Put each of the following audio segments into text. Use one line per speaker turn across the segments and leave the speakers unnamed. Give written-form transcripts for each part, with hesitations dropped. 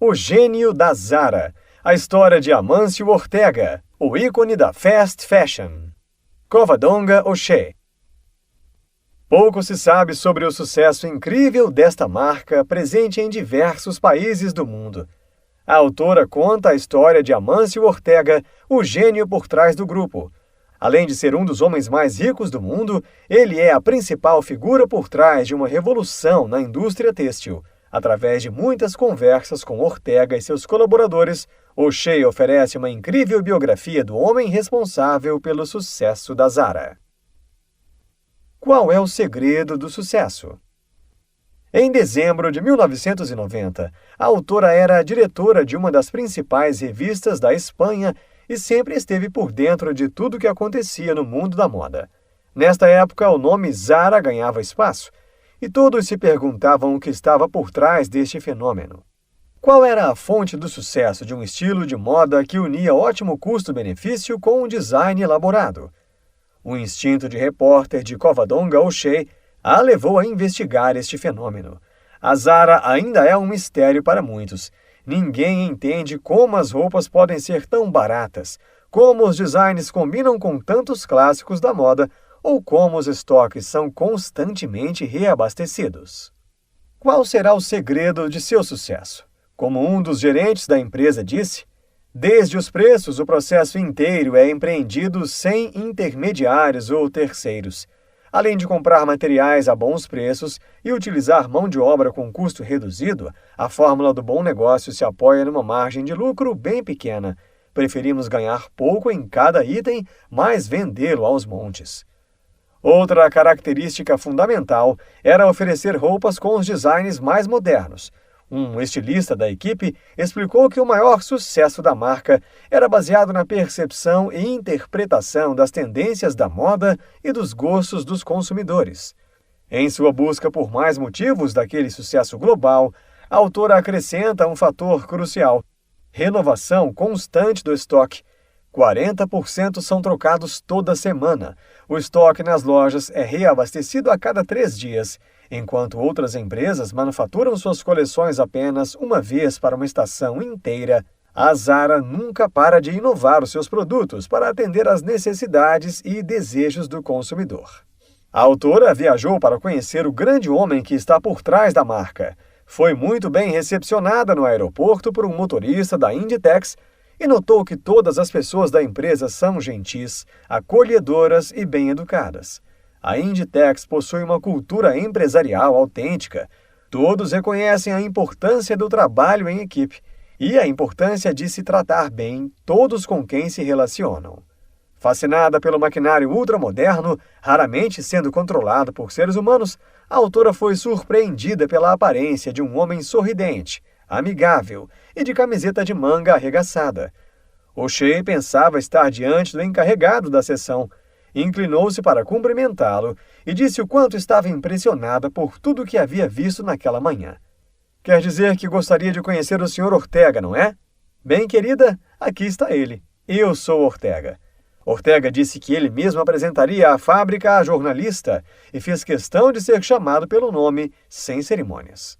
O gênio da Zara, a história de Amancio Ortega, o ícone da fast fashion. Covadonga O'Shea. Pouco se sabe sobre o sucesso incrível desta marca, presente em diversos países do mundo. A autora conta a história de Amancio Ortega, o gênio por trás do grupo. Além de ser um dos homens mais ricos do mundo, ele é a principal figura por trás de uma revolução na indústria têxtil. Através de muitas conversas com Ortega e seus colaboradores, O'Shea oferece uma incrível biografia do homem responsável pelo sucesso da Zara. Qual é o segredo do sucesso? Em dezembro de 1990, a autora era diretora de uma das principais revistas da Espanha e sempre esteve por dentro de tudo o que acontecia no mundo da moda. Nesta época, o nome Zara ganhava espaço, e todos se perguntavam o que estava por trás deste fenômeno. Qual era a fonte do sucesso de um estilo de moda que unia ótimo custo-benefício com um design elaborado? O instinto de repórter de Covadonga O'Shea a levou a investigar este fenômeno. A Zara ainda é um mistério para muitos. Ninguém entende como as roupas podem ser tão baratas, como os designs combinam com tantos clássicos da moda ou como os estoques são constantemente reabastecidos. Qual será o segredo de seu sucesso? Como um dos gerentes da empresa disse, desde os preços, o processo inteiro é empreendido sem intermediários ou terceiros. Além de comprar materiais a bons preços e utilizar mão de obra com custo reduzido, a fórmula do bom negócio se apoia numa margem de lucro bem pequena. Preferimos ganhar pouco em cada item, mas vendê-lo aos montes. Outra característica fundamental era oferecer roupas com os designs mais modernos. Um estilista da equipe explicou que o maior sucesso da marca era baseado na percepção e interpretação das tendências da moda e dos gostos dos consumidores. Em sua busca por mais motivos daquele sucesso global, a autora acrescenta um fator crucial: renovação constante do estoque. 40% são trocados toda semana. O estoque nas lojas é reabastecido a cada 3 dias, enquanto outras empresas manufaturam suas coleções apenas uma vez para uma estação inteira. A Zara nunca para de inovar os seus produtos para atender às necessidades e desejos do consumidor. A autora viajou para conhecer o grande homem que está por trás da marca. Foi muito bem recepcionada no aeroporto por um motorista da Inditex e notou que todas as pessoas da empresa são gentis, acolhedoras e bem-educadas. A Inditex possui uma cultura empresarial autêntica. Todos reconhecem a importância do trabalho em equipe e a importância de se tratar bem todos com quem se relacionam. Fascinada pelo maquinário ultramoderno, raramente sendo controlado por seres humanos, a autora foi surpreendida pela aparência de um homem sorridente, amigável e de camiseta de manga arregaçada. O'Shea pensava estar diante do encarregado da seção. Inclinou-se para cumprimentá-lo e disse o quanto estava impressionada por tudo o que havia visto naquela manhã. Quer dizer que gostaria de conhecer o Sr. Ortega, não é? Bem, querida, aqui está ele. Eu sou Ortega. Ortega disse que ele mesmo apresentaria a fábrica à jornalista e fez questão de ser chamado pelo nome, sem cerimônias.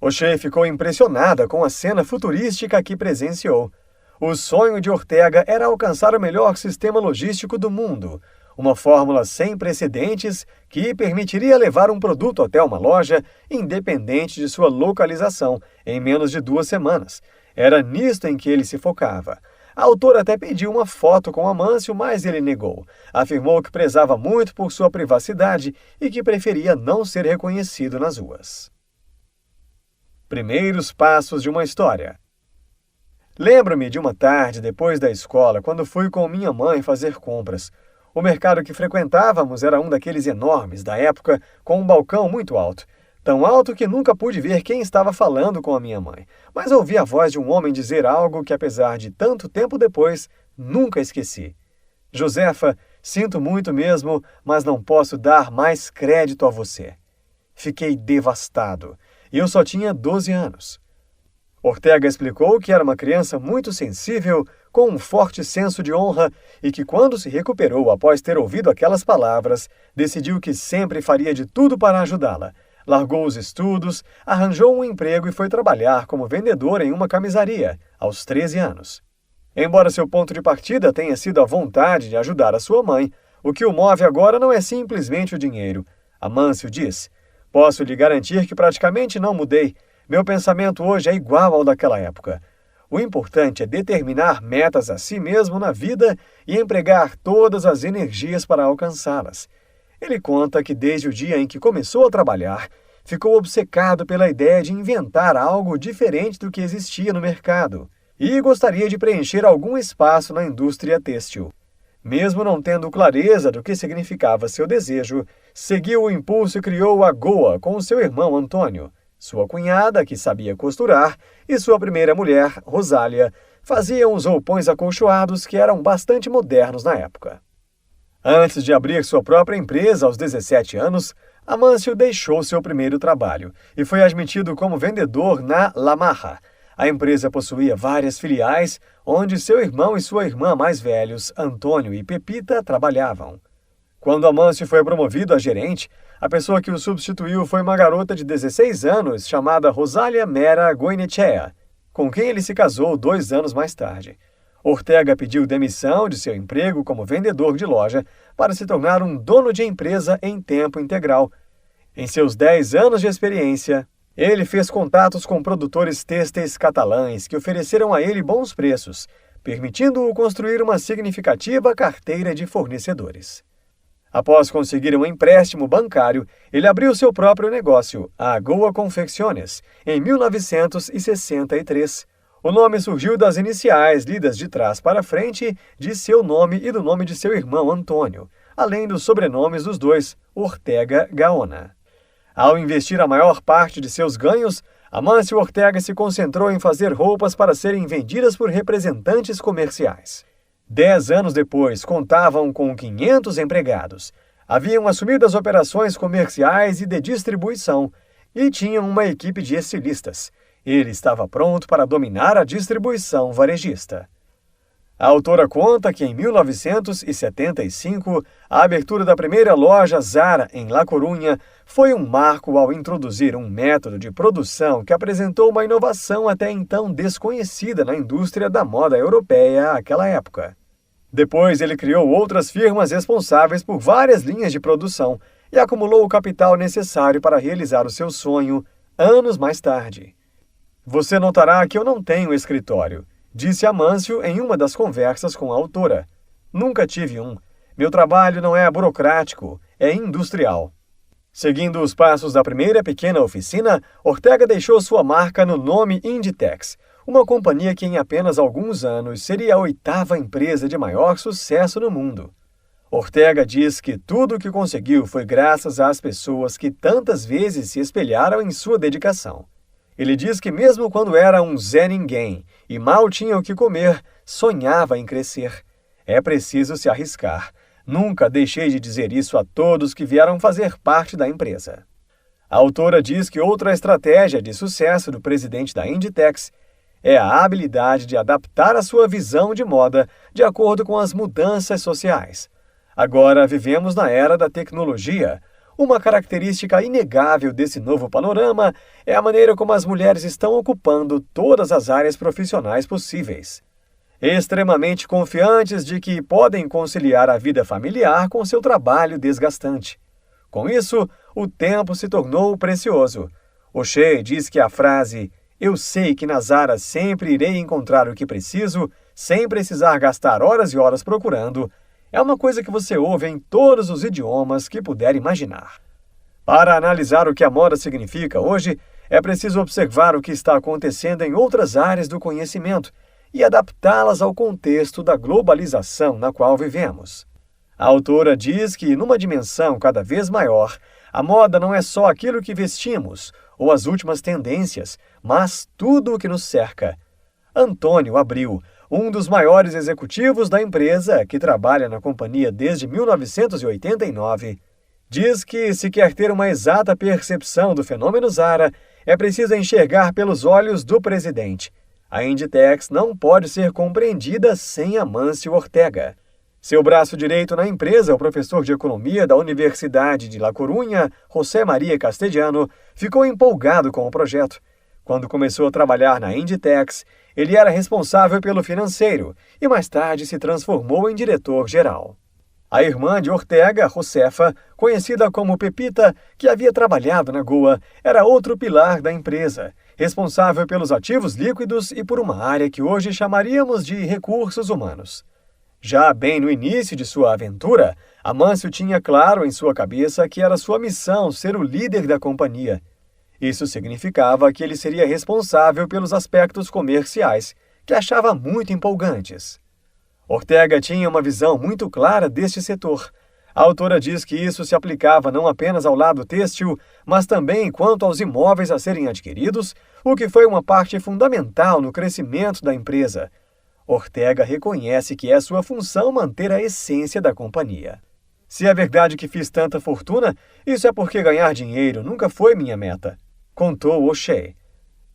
O'Shea ficou impressionada com a cena futurística que presenciou. O sonho de Ortega era alcançar o melhor sistema logístico do mundo, uma fórmula sem precedentes que permitiria levar um produto até uma loja, independente de sua localização, em menos de 2 semanas. Era nisto em que ele se focava. A autora até pediu uma foto com Amancio, mas ele negou. Afirmou que prezava muito por sua privacidade e que preferia não ser reconhecido nas ruas. Primeiros passos de uma história. Lembro-me de uma tarde depois da escola, quando fui com minha mãe fazer compras. O mercado que frequentávamos era um daqueles enormes da época, com um balcão muito alto. Tão alto que nunca pude ver quem estava falando com a minha mãe, mas ouvi a voz de um homem dizer algo que, apesar de tanto tempo depois, nunca esqueci. Josefa, sinto muito mesmo, mas não posso dar mais crédito a você. Fiquei devastado. E eu só tinha 12 anos. Ortega explicou que era uma criança muito sensível, com um forte senso de honra e que, quando se recuperou após ter ouvido aquelas palavras, decidiu que sempre faria de tudo para ajudá-la. largou os estudos, arranjou um emprego e foi trabalhar como vendedor em uma camisaria, aos 13 anos. Embora seu ponto de partida tenha sido a vontade de ajudar a sua mãe, o que o move agora não é simplesmente o dinheiro. Amâncio diz: "Posso lhe garantir que praticamente não mudei. Meu pensamento hoje é igual ao daquela época. O importante é determinar metas a si mesmo na vida e empregar todas as energias para alcançá-las." Ele conta que desde o dia em que começou a trabalhar, ficou obcecado pela ideia de inventar algo diferente do que existia no mercado e gostaria de preencher algum espaço na indústria têxtil. Mesmo não tendo clareza do que significava seu desejo, seguiu o impulso e criou a Goa com seu irmão Antônio. Sua cunhada, que sabia costurar, e sua primeira mulher, Rosália, faziam os roupões acolchoados que eram bastante modernos na época. Antes de abrir sua própria empresa aos 17 anos, Amâncio deixou seu primeiro trabalho e foi admitido como vendedor na La Marra. A empresa possuía várias filiais, onde seu irmão e sua irmã mais velhos, Antônio e Pepita, trabalhavam. Quando Amâncio foi promovido a gerente, a pessoa que o substituiu foi uma garota de 16 anos chamada Rosália Mera Goinechea, com quem ele se casou 2 anos mais tarde. Ortega pediu demissão de seu emprego como vendedor de loja para se tornar um dono de empresa em tempo integral. Em seus 10 anos de experiência, ele fez contatos com produtores têxteis catalães que ofereceram a ele bons preços, permitindo-o construir uma significativa carteira de fornecedores. Após conseguir um empréstimo bancário, ele abriu seu próprio negócio, a Goa Confecciones, em 1963. O nome surgiu das iniciais lidas de trás para frente de seu nome e do nome de seu irmão Antônio, além dos sobrenomes dos dois, Ortega Gaona. Ao investir a maior parte de seus ganhos, Amâncio Ortega se concentrou em fazer roupas para serem vendidas por representantes comerciais. 10 anos depois, contavam com 500 empregados. Haviam assumido as operações comerciais e de distribuição e tinham uma equipe de estilistas. Ele estava pronto para dominar a distribuição varejista. A autora conta que em 1975, a abertura da primeira loja Zara em La Coruña foi um marco ao introduzir um método de produção que apresentou uma inovação até então desconhecida na indústria da moda europeia àquela época. Depois ele criou outras firmas responsáveis por várias linhas de produção e acumulou o capital necessário para realizar o seu sonho anos mais tarde. "Você notará que eu não tenho escritório", disse Amâncio em uma das conversas com a autora. "Nunca tive um. Meu trabalho não é burocrático, é industrial." Seguindo os passos da primeira pequena oficina, Ortega deixou sua marca no nome Inditex, uma companhia que em apenas alguns anos seria a 8ª empresa de maior sucesso no mundo. Ortega diz que tudo o que conseguiu foi graças às pessoas que tantas vezes se espelharam em sua dedicação. Ele diz que mesmo quando era um Zé Ninguém e mal tinha o que comer, sonhava em crescer. É preciso se arriscar. Nunca deixei de dizer isso a todos que vieram fazer parte da empresa. A autora diz que outra estratégia de sucesso do presidente da Inditex é a habilidade de adaptar a sua visão de moda de acordo com as mudanças sociais. Agora vivemos na era da tecnologia. Uma característica inegável desse novo panorama é a maneira como as mulheres estão ocupando todas as áreas profissionais possíveis. Extremamente confiantes de que podem conciliar a vida familiar com seu trabalho desgastante. Com isso, o tempo se tornou precioso. O'Shea diz que a frase "eu sei que na Zara sempre irei encontrar o que preciso, sem precisar gastar horas e horas procurando", é uma coisa que você ouve em todos os idiomas que puder imaginar. Para analisar o que a moda significa hoje, é preciso observar o que está acontecendo em outras áreas do conhecimento e adaptá-las ao contexto da globalização na qual vivemos. A autora diz que, numa dimensão cada vez maior, a moda não é só aquilo que vestimos ou as últimas tendências, mas tudo o que nos cerca. Antônio Abril, um dos maiores executivos da empresa, que trabalha na companhia desde 1989, diz que, se quer ter uma exata percepção do fenômeno Zara, é preciso enxergar pelos olhos do presidente. A Inditex não pode ser compreendida sem Amâncio Ortega. Seu braço direito na empresa, o professor de economia da Universidade de La Coruña, José Maria Castellano, ficou empolgado com o projeto. Quando começou a trabalhar na Inditex, ele era responsável pelo financeiro e mais tarde se transformou em diretor-geral. A irmã de Ortega, Josefa, conhecida como Pepita, que havia trabalhado na Goa, era outro pilar da empresa, responsável pelos ativos líquidos e por uma área que hoje chamaríamos de recursos humanos. Já bem no início de sua aventura, Amâncio tinha claro em sua cabeça que era sua missão ser o líder da companhia. Isso significava que ele seria responsável pelos aspectos comerciais, que achava muito empolgantes. Ortega tinha uma visão muito clara deste setor. A autora diz que isso se aplicava não apenas ao lado têxtil, mas também quanto aos imóveis a serem adquiridos, o que foi uma parte fundamental no crescimento da empresa. Ortega reconhece que é sua função manter a essência da companhia. Se é verdade que fiz tanta fortuna, isso é porque ganhar dinheiro nunca foi minha meta, contou O'Shea.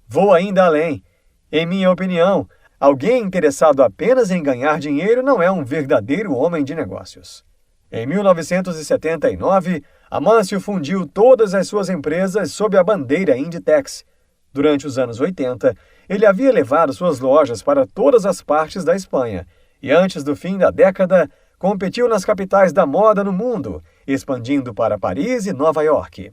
Vou ainda além. Em minha opinião, alguém interessado apenas em ganhar dinheiro não é um verdadeiro homem de negócios. Em 1979, Amâncio fundiu todas as suas empresas sob a bandeira Inditex. Durante os anos 80, ele havia levado suas lojas para todas as partes da Espanha e, antes do fim da década, competiu nas capitais da moda no mundo, expandindo para Paris e Nova York.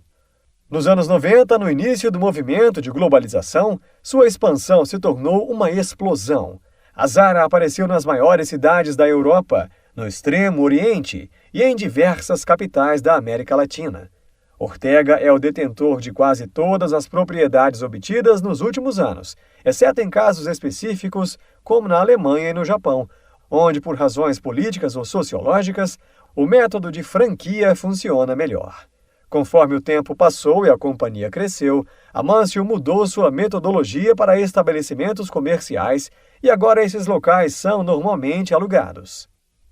Nos anos 90, no início do movimento de globalização, sua expansão se tornou uma explosão. A Zara apareceu nas maiores cidades da Europa, no Extremo Oriente e em diversas capitais da América Latina. Ortega é o detentor de quase todas as propriedades obtidas nos últimos anos, exceto em casos específicos, como na Alemanha e no Japão, onde, por razões políticas ou sociológicas, o método de franquia funciona melhor. Conforme o tempo passou e a companhia cresceu, Amâncio mudou sua metodologia para estabelecimentos comerciais e agora esses locais são normalmente alugados.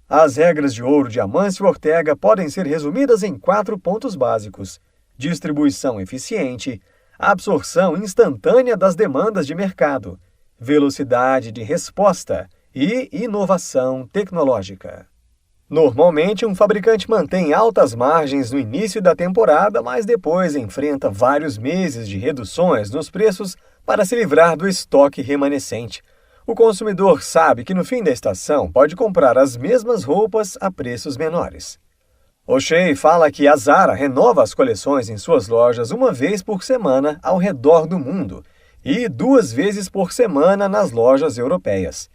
As regras de ouro de Amâncio Ortega podem ser resumidas em 4 pontos básicos: distribuição eficiente, absorção instantânea das demandas de mercado, velocidade de resposta e inovação tecnológica. Normalmente, um fabricante mantém altas margens no início da temporada, mas depois enfrenta vários meses de reduções nos preços para se livrar do estoque remanescente. O consumidor sabe que no fim da estação pode comprar as mesmas roupas a preços menores. O'Shea fala que a Zara renova as coleções em suas lojas uma vez por semana ao redor do mundo e 2 vezes por semana nas lojas europeias.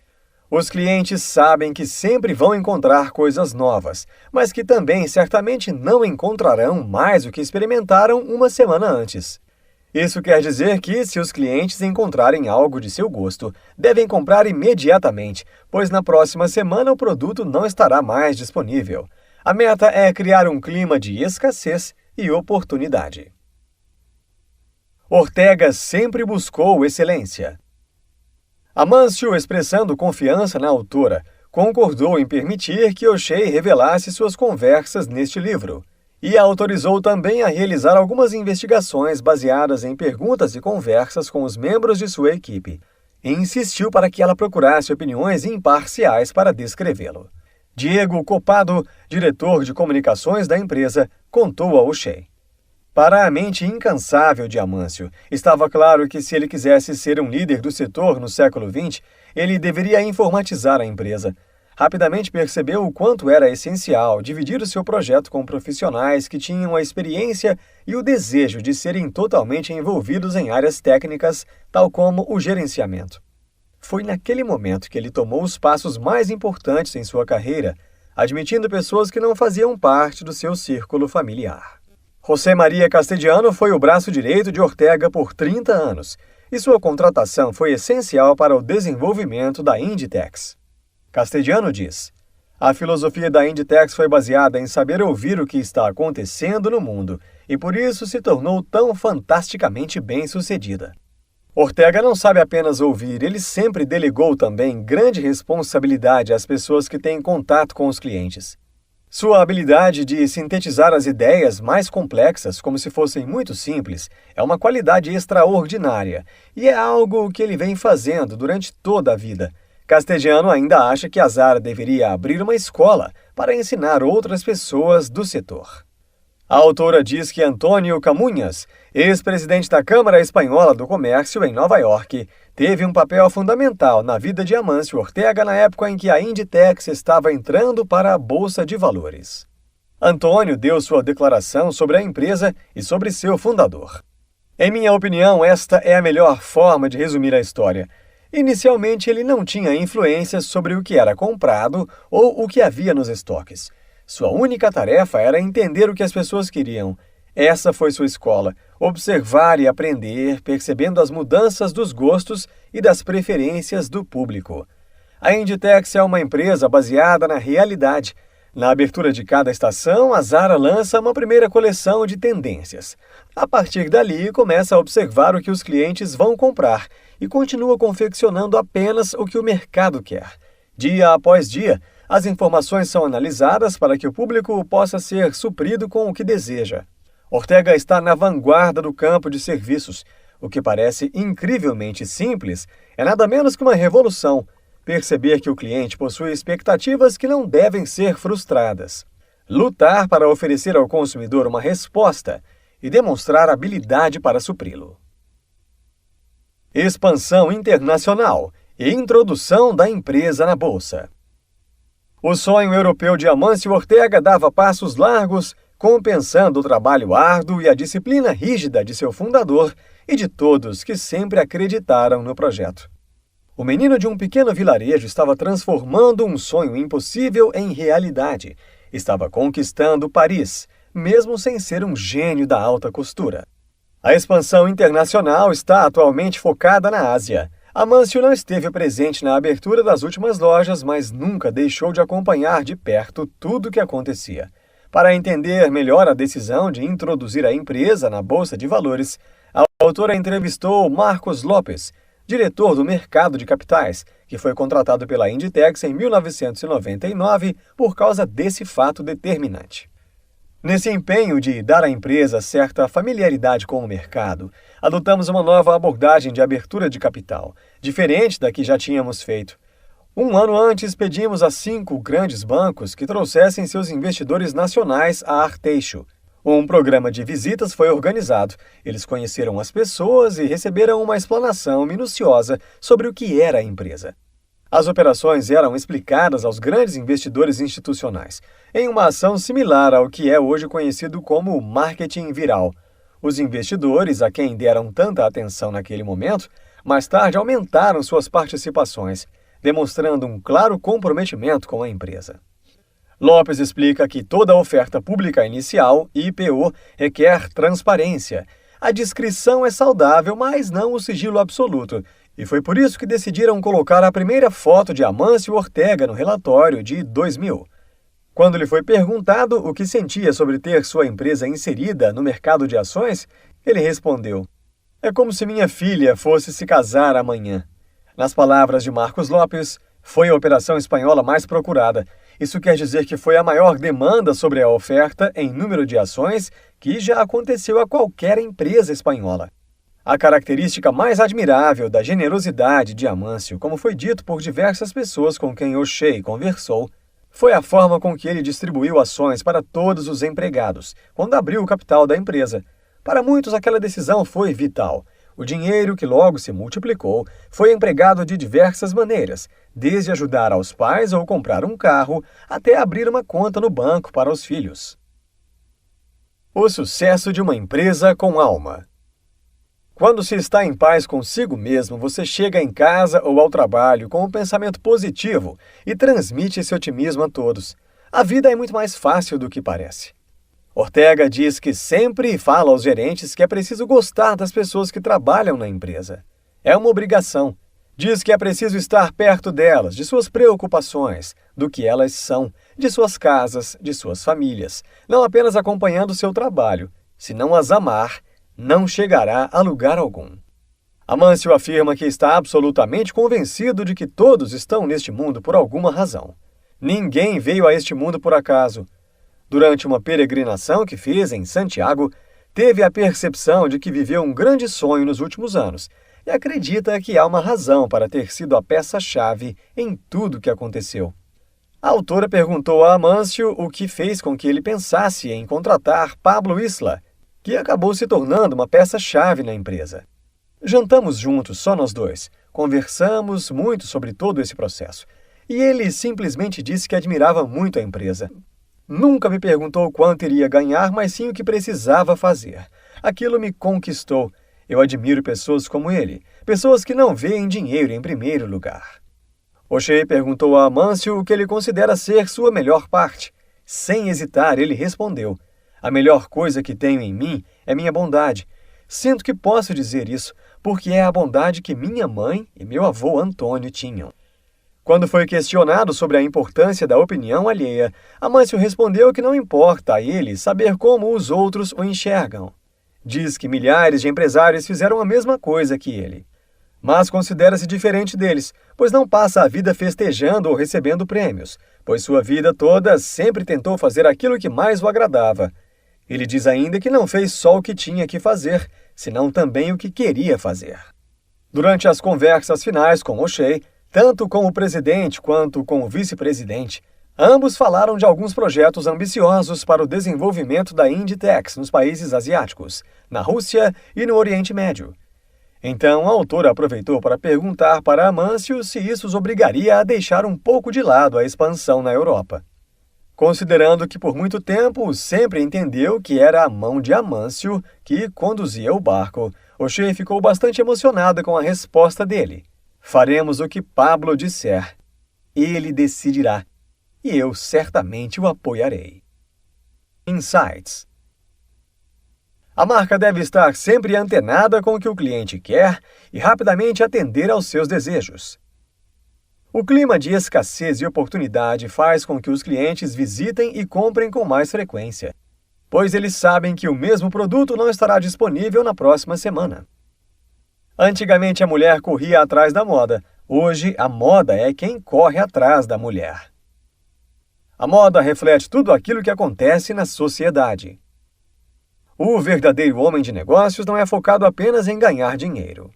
Os clientes sabem que sempre vão encontrar coisas novas, mas que também certamente não encontrarão mais o que experimentaram uma semana antes. Isso quer dizer que, se os clientes encontrarem algo de seu gosto, devem comprar imediatamente, pois na próxima semana o produto não estará mais disponível. A meta é criar um clima de escassez e oportunidade. Ortega sempre buscou excelência. Amâncio, expressando confiança na autora, concordou em permitir que O'Shea revelasse suas conversas neste livro e a autorizou também a realizar algumas investigações baseadas em perguntas e conversas com os membros de sua equipe, e insistiu para que ela procurasse opiniões imparciais para descrevê-lo. Diego Copado, diretor de comunicações da empresa, contou a O'Shea. Para a mente incansável de Amâncio, estava claro que se ele quisesse ser um líder do setor no século XX, ele deveria informatizar a empresa. Rapidamente percebeu o quanto era essencial dividir o seu projeto com profissionais que tinham a experiência e o desejo de serem totalmente envolvidos em áreas técnicas, tal como o gerenciamento. Foi naquele momento que ele tomou os passos mais importantes em sua carreira, admitindo pessoas que não faziam parte do seu círculo familiar. José Maria Castellano foi o braço direito de Ortega por 30 anos, e sua contratação foi essencial para o desenvolvimento da Inditex. Castellano diz: a filosofia da Inditex foi baseada em saber ouvir o que está acontecendo no mundo, e por isso se tornou tão fantasticamente bem-sucedida. Ortega não sabe apenas ouvir, ele sempre delegou também grande responsabilidade às pessoas que têm contato com os clientes. Sua habilidade de sintetizar as ideias mais complexas como se fossem muito simples é uma qualidade extraordinária e é algo que ele vem fazendo durante toda a vida, Castegiano ainda acha que a Zara deveria abrir uma escola para ensinar outras pessoas do setor. A autora diz que Antônio Camunhas, ex-presidente da Câmara Espanhola do Comércio em Nova York, teve um papel fundamental na vida de Amâncio Ortega na época em que a Inditex estava entrando para a Bolsa de Valores. Antônio deu sua declaração sobre a empresa e sobre seu fundador. Em minha opinião, esta é a melhor forma de resumir a história. Inicialmente, ele não tinha influência sobre o que era comprado ou o que havia nos estoques. Sua única tarefa era entender o que as pessoas queriam. Essa foi sua escola, observar e aprender, percebendo as mudanças dos gostos e das preferências do público. A Inditex é uma empresa baseada na realidade. Na abertura de cada estação, a Zara lança uma primeira coleção de tendências. A partir dali, começa a observar o que os clientes vão comprar e continua confeccionando apenas o que o mercado quer. Dia após dia, as informações são analisadas para que o público possa ser suprido com o que deseja. Ortega está na vanguarda do campo de serviços. O que parece incrivelmente simples é nada menos que uma revolução. Perceber que o cliente possui expectativas que não devem ser frustradas. Lutar para oferecer ao consumidor uma resposta e demonstrar habilidade para supri-lo. Expansão internacional e introdução da empresa na Bolsa. O sonho europeu de Amâncio Ortega dava passos largos, compensando o trabalho árduo e a disciplina rígida de seu fundador e de todos que sempre acreditaram no projeto. O menino de um pequeno vilarejo estava transformando um sonho impossível em realidade. Estava conquistando Paris, mesmo sem ser um gênio da alta costura. A expansão internacional está atualmente focada na Ásia. Amâncio não esteve presente na abertura das últimas lojas, mas nunca deixou de acompanhar de perto tudo o que acontecia. Para entender melhor a decisão de introduzir a empresa na Bolsa de Valores, a autora entrevistou Marcos Lopes, diretor do mercado de capitais, que foi contratado pela Inditex em 1999 por causa desse fato determinante. Nesse empenho de dar à empresa certa familiaridade com o mercado, adotamos uma nova abordagem de abertura de capital, diferente da que já tínhamos feito. Um ano antes, pedimos a 5 grandes bancos que trouxessem seus investidores nacionais a Arteixo. Um programa de visitas foi organizado. Eles conheceram as pessoas e receberam uma explanação minuciosa sobre o que era a empresa. As operações eram explicadas aos grandes investidores institucionais, em uma ação similar ao que é hoje conhecido como marketing viral. Os investidores, a quem deram tanta atenção naquele momento, mais tarde aumentaram suas participações, demonstrando um claro comprometimento com a empresa. Lopes explica que toda oferta pública inicial, IPO, requer transparência. A discrição é saudável, mas não o sigilo absoluto, e foi por isso que decidiram colocar a primeira foto de Amâncio Ortega no relatório de 2000. Quando lhe foi perguntado o que sentia sobre ter sua empresa inserida no mercado de ações, ele respondeu: "É como se minha filha fosse se casar amanhã." Nas palavras de Marcos Lopes, foi a operação espanhola mais procurada. Isso quer dizer que foi a maior demanda sobre a oferta em número de ações que já aconteceu a qualquer empresa espanhola. A característica mais admirável da generosidade de Amâncio, como foi dito por diversas pessoas com quem O'Shea conversou, foi a forma com que ele distribuiu ações para todos os empregados, quando abriu o capital da empresa. Para muitos, aquela decisão foi vital. O dinheiro, que logo se multiplicou, foi empregado de diversas maneiras, desde ajudar aos pais ou comprar um carro, até abrir uma conta no banco para os filhos. O sucesso de uma empresa com alma. Quando se está em paz consigo mesmo, você chega em casa ou ao trabalho com um pensamento positivo e transmite esse otimismo a todos. A vida é muito mais fácil do que parece. Ortega diz que sempre fala aos gerentes que é preciso gostar das pessoas que trabalham na empresa. É uma obrigação. Diz que é preciso estar perto delas, de suas preocupações, do que elas são, de suas casas, de suas famílias, não apenas acompanhando seu trabalho. Se não as amar, não chegará a lugar algum. Amâncio afirma que está absolutamente convencido de que todos estão neste mundo por alguma razão. Ninguém veio a este mundo por acaso. Durante uma peregrinação que fez em Santiago, teve a percepção de que viveu um grande sonho nos últimos anos, e acredita que há uma razão para ter sido a peça-chave em tudo o que aconteceu. A autora perguntou a Amâncio o que fez com que ele pensasse em contratar Pablo Isla, que acabou se tornando uma peça-chave na empresa. Jantamos juntos, só nós dois. Conversamos muito sobre todo esse processo. E ele simplesmente disse que admirava muito a empresa. Nunca me perguntou quanto iria ganhar, mas sim o que precisava fazer. Aquilo me conquistou. Eu admiro pessoas como ele, pessoas que não veem dinheiro em primeiro lugar. O'Shea perguntou a Amâncio o que ele considera ser sua melhor parte. Sem hesitar, ele respondeu: "A melhor coisa que tenho em mim é minha bondade. Sinto que posso dizer isso, porque é a bondade que minha mãe e meu avô Antônio tinham." Quando foi questionado sobre a importância da opinião alheia, Amâncio respondeu que não importa a ele saber como os outros o enxergam. Diz que milhares de empresários fizeram a mesma coisa que ele. Mas considera-se diferente deles, pois não passa a vida festejando ou recebendo prêmios, pois sua vida toda sempre tentou fazer aquilo que mais o agradava. Ele diz ainda que não fez só o que tinha que fazer, senão também o que queria fazer. Durante as conversas finais com O'Shea, tanto com o presidente quanto com o vice-presidente, ambos falaram de alguns projetos ambiciosos para o desenvolvimento da Inditex nos países asiáticos, na Rússia e no Oriente Médio. Então, a autora aproveitou para perguntar para Amâncio se isso os obrigaria a deixar um pouco de lado a expansão na Europa. Considerando que por muito tempo sempre entendeu que era a mão de Amâncio que conduzia o barco, O'Shea ficou bastante emocionada com a resposta dele. "Faremos o que Pablo disser. Ele decidirá, e eu certamente o apoiarei." Insights. A marca deve estar sempre antenada com o que o cliente quer e rapidamente atender aos seus desejos. O clima de escassez e oportunidade faz com que os clientes visitem e comprem com mais frequência, pois eles sabem que o mesmo produto não estará disponível na próxima semana. Antigamente a mulher corria atrás da moda, hoje a moda é quem corre atrás da mulher. A moda reflete tudo aquilo que acontece na sociedade. O verdadeiro homem de negócios não é focado apenas em ganhar dinheiro.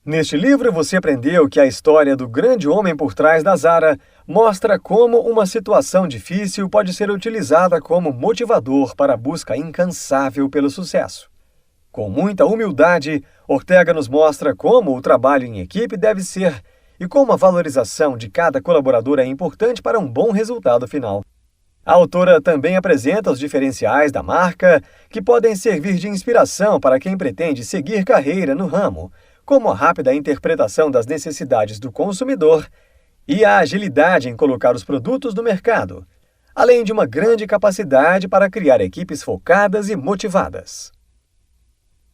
Neste livro você aprendeu que a história do grande homem por trás da Zara mostra como uma situação difícil pode ser utilizada como motivador para a busca incansável pelo sucesso. Com muita humildade, Ortega nos mostra como o trabalho em equipe deve ser e como a valorização de cada colaborador é importante para um bom resultado final. A autora também apresenta os diferenciais da marca que podem servir de inspiração para quem pretende seguir carreira no ramo, como a rápida interpretação das necessidades do consumidor e a agilidade em colocar os produtos no mercado, além de uma grande capacidade para criar equipes focadas e motivadas.